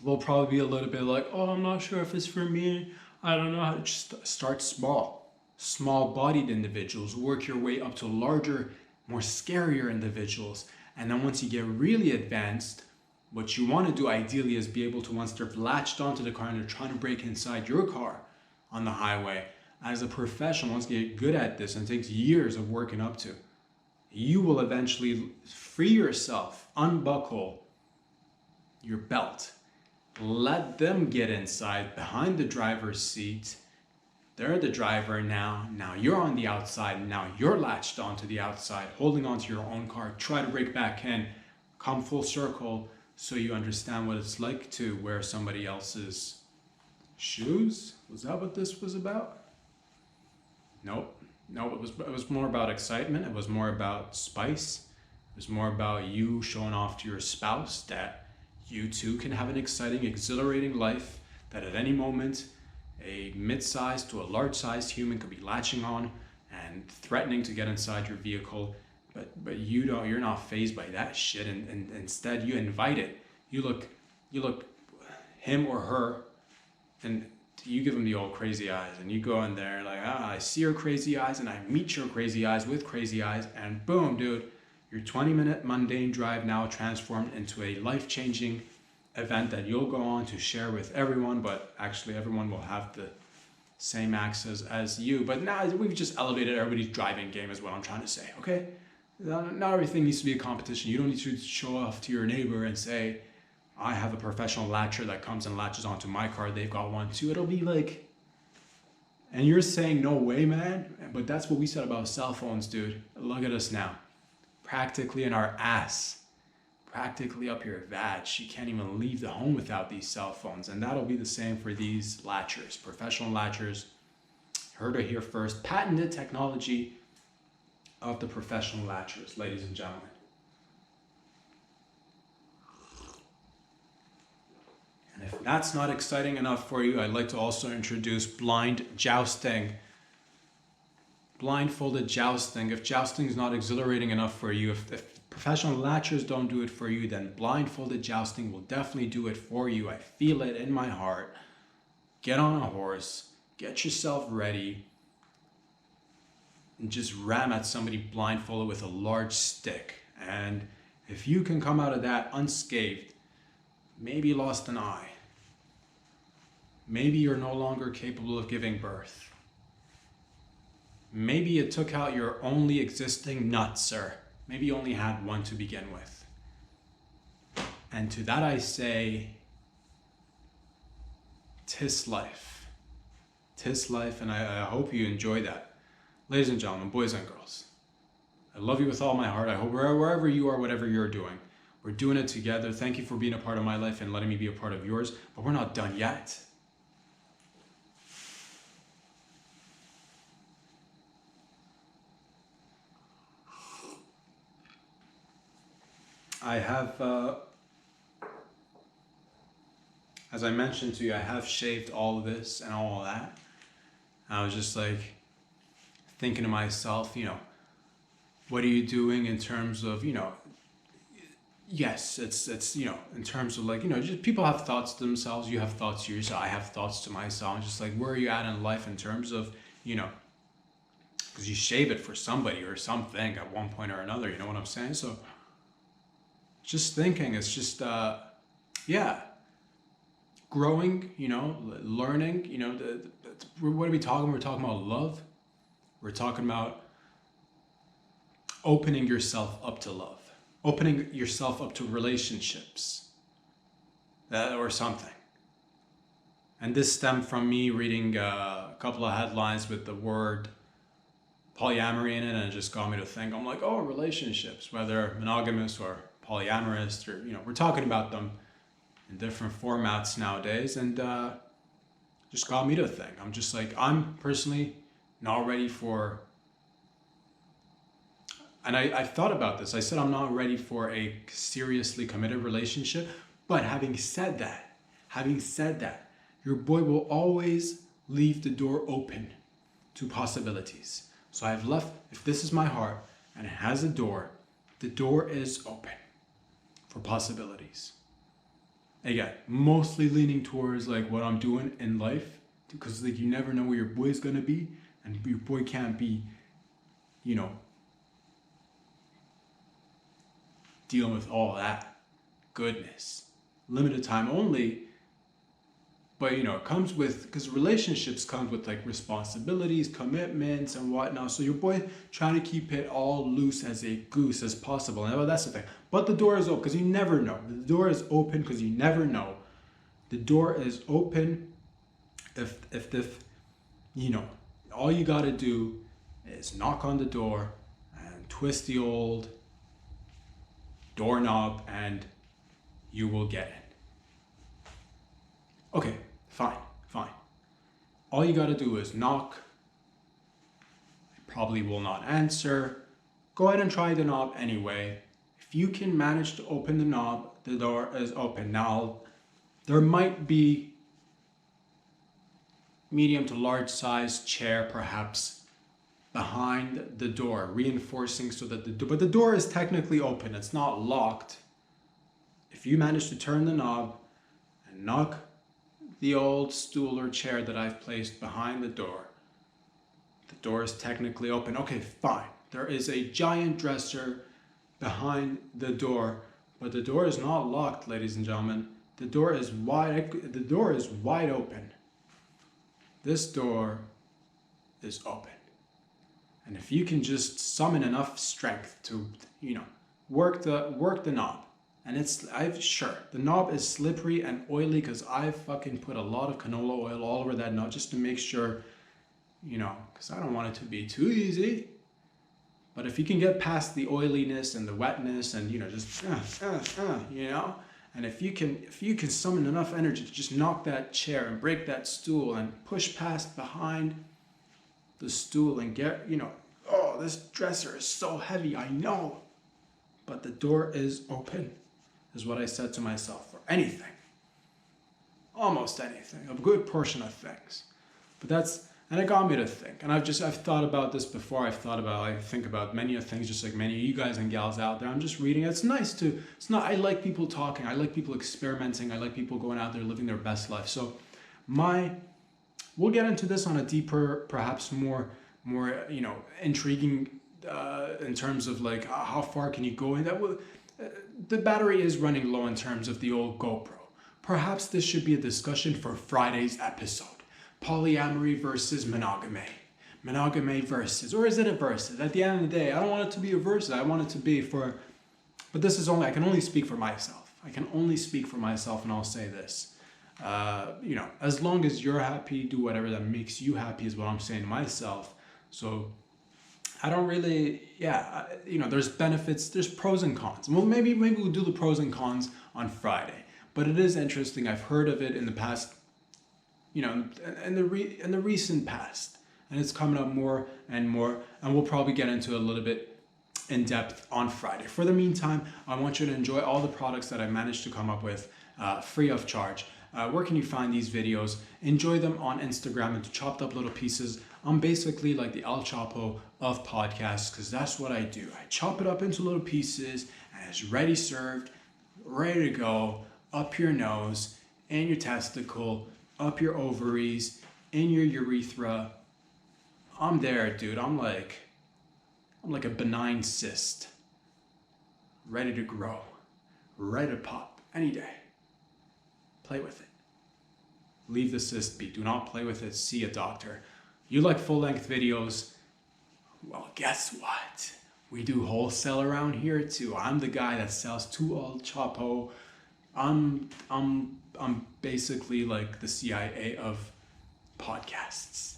will probably be a little bit like, oh, I'm not sure if it's for me. I don't know how to. Just start small. Small-bodied individuals. Work your way up to larger, more scarier individuals. And then once you get really advanced, what you want to do ideally is be able to, once they're latched onto the car and they're trying to break inside your car on the highway, as a professional, once you get good at this, and it takes years of working up to, you will eventually free yourself, unbuckle your belt, let them get inside behind the driver's seat. They're the driver now. Now you're on the outside. Now you're latched onto the outside, holding onto your own car. Try to break back in, come full circle, so you understand what it's like to wear somebody else's shoes. Was that what this was about? Nope. No, it was more about excitement. It was more about spice. It was more about you showing off to your spouse that you too can have an exciting, exhilarating life, that at any moment a mid-sized to a large-sized human could be latching on and threatening to get inside your vehicle. But you're not fazed by that shit, and instead you invite it. You look him or her, and you give them the old crazy eyes, and you go in there like, I see your crazy eyes, and I meet your crazy eyes with crazy eyes, and boom, dude, your 20-minute mundane drive now transformed into a life-changing event that you'll go on to share with everyone, but actually everyone will have the same access as you. But now we've just elevated everybody's driving game, is what I'm trying to say, okay? Not everything needs to be a competition. You don't need to show off to your neighbor and say, I have a professional latcher that comes and latches onto my car. They've got one too. It'll be like, and you're saying, no way, man. But that's what we said about cell phones, dude. Look at us now. Practically in our ass. Practically up your vag. You can't even leave the home without these cell phones. And that'll be the same for these latchers. Professional latchers. Heard it here first. Patented technology of the professional latchers, ladies and gentlemen. And if that's not exciting enough for you, I'd like to also introduce blind jousting. Blindfolded jousting. If jousting is not exhilarating enough for you, if professional latchers don't do it for you, then blindfolded jousting will definitely do it for you. I feel it in my heart. Get on a horse, get yourself ready, and just ram at somebody blindfolded with a large stick. And if you can come out of that unscathed, maybe you lost an eye. Maybe you're no longer capable of giving birth. Maybe it took out your only existing nut, sir. Maybe you only had one to begin with. And to that I say, 'tis life. 'Tis life, and I hope you enjoy that. Ladies and gentlemen, boys and girls, I love you with all my heart. I hope wherever you are, whatever you're doing, we're doing it together. Thank you for being a part of my life and letting me be a part of yours, but we're not done yet. I have, as I mentioned to you, I have shaved all of this and all of that. I was just like thinking to myself, what are you doing in terms of, yes, it's in terms of like, just people have thoughts to themselves. You have thoughts to yourself. I have thoughts to myself. I'm just like, where are you at in life in terms of, because you shave it for somebody or something at one point or another. You know what I'm saying? So just thinking, it's just, growing, learning, what are we talking about? We're talking about love. We're talking about opening yourself up to love, opening yourself up to relationships, or something. And this stemmed from me reading a couple of headlines with the word polyamory in it, and it just got me to think. I'm like, oh, relationships, whether monogamous or polyamorous, or we're talking about them in different formats nowadays, and just got me to think. I'm just like, I'm personally not ready for, and I thought about this. I said I'm not ready for a seriously committed relationship, but having said that, your boy will always leave the door open to possibilities. So I've left, if this is my heart and it has a door, the door is open for possibilities. Again, mostly leaning towards like what I'm doing in life, because like you never know where your boy's gonna be, and your boy can't be, dealing with all that goodness. Limited time only, but it comes with, because relationships comes with like responsibilities, commitments, and whatnot. So your boy trying to keep it all loose as a goose as possible. And that's the thing. But the door is open because you never know. The door is open because you never know. The door is open if all you gotta do is knock on the door and twist the old doorknob and you will get it. Okay, fine. All you gotta do is knock. I probably will not answer. Go ahead and try the knob anyway. If you can manage to open the knob, the door is open. Now, there might be medium to large size chair perhaps behind the door, reinforcing so that but the door is technically open. It's not locked. If you manage to turn the knob and knock the old stool or chair that I've placed behind the door is technically open. Okay, fine. There is a giant dresser behind the door, but the door is not locked, ladies and gentlemen. The door is wide open. This door is open. And if you can just summon enough strength to, work the knob. And the knob is slippery and oily because I've fucking put a lot of canola oil all over that knob just to make sure, because I don't want it to be too easy. But if you can get past the oiliness and the wetness and, and if you can summon enough energy to just knock that chair and break that stool and push past behind the stool and get, oh, this dresser is so heavy, I know. But the door is open, is what I said to myself, for anything. Almost anything, a good portion of things. And it got me to think. And I've thought about this before. I think about many of things, just like many of you guys and gals out there. I'm just reading. I like people talking. I like people experimenting. I like people going out there living their best life. So we'll get into this on a deeper, perhaps more intriguing in terms of like how far can you go in. The battery is running low in terms of the old GoPro. Perhaps this should be a discussion for Friday's episode. Polyamory versus monogamy. Monogamy versus, or is it a versus? At the end of the day, I don't want it to be a versus. I want it to be but I can only speak for myself. And I'll say this. As long as you're happy, do whatever that makes you happy is what I'm saying to myself. So I don't really, there's benefits, there's pros and cons. Well, maybe we'll do the pros and cons on Friday. But it is interesting. I've heard of it in the past, in the recent past, and it's coming up more and more, and we'll probably get into it a little bit in depth on Friday. For the meantime, I want you to enjoy all the products that I managed to come up with free of charge. Where can you find these videos? Enjoy them on Instagram into chopped up little pieces. I'm basically like the El Chapo of podcasts, because that's what I do. I chop it up into little pieces and it's ready served, ready to go, up your nose, in your testicle, up your ovaries, in your urethra. I'm there, dude. I'm like a benign cyst, ready to grow, ready to pop any day. Play with it. Leave the cyst be. Do not play with it. See a doctor. You like full-length videos? Well, guess what? We do wholesale around here too. I'm the guy that sells to El Chapo I'm basically like the CIA of podcasts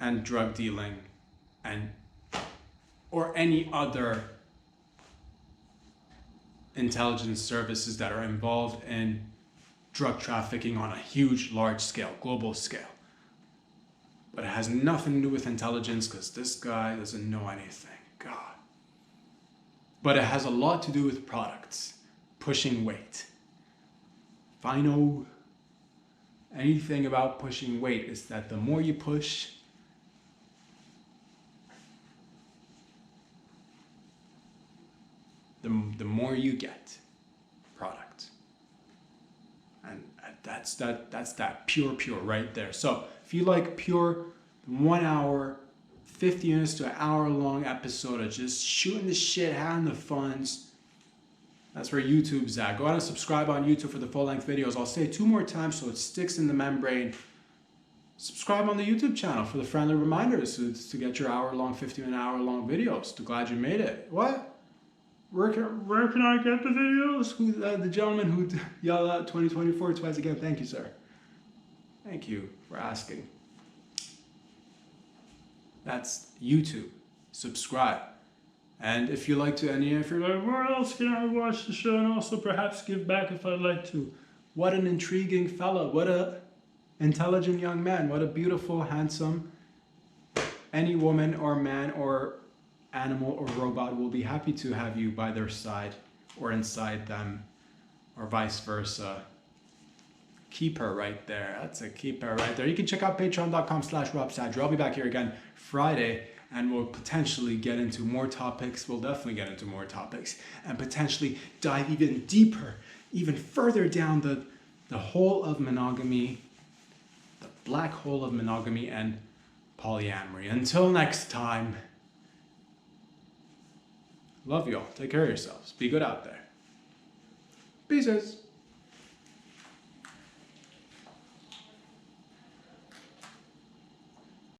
and drug dealing and or any other intelligence services that are involved in drug trafficking on a huge, large scale, global scale. But it has nothing to do with intelligence because this guy doesn't know anything. God. But it has a lot to do with products, pushing weight. If I know anything about pushing weight, it's that the more you push, the more you get product. And that's that pure right there. So if you like pure 1 hour, 50 minutes to an hour long episode of just shooting the shit, having the funs, that's where YouTube's at. Go ahead and subscribe on YouTube for the full-length videos. I'll say it 2 more times so it sticks in the membrane. Subscribe on the YouTube channel for the friendly reminders to get your hour-long, 50-minute, hour-long videos. To Glad You Made It. What? Where can I get the videos? The gentleman who yelled out 2024 twice again. Thank you, sir. Thank you for asking. That's YouTube. Subscribe. And if you like to, and if you're like, where else can I watch the show and also perhaps give back if I'd like to? What an intriguing fellow. What a intelligent young man. What a beautiful, handsome, any woman or man or animal or robot will be happy to have you by their side or inside them or vice versa. Keeper right there. That's a keeper right there. You can check out patreon.com/RobSadger. I'll be back here again Friday and we'll potentially get into more topics. We'll definitely get into more topics and potentially dive even deeper, even further down the hole of monogamy, the black hole of monogamy and polyamory. Until next time, love y'all. Take care of yourselves. Be good out there. Peace.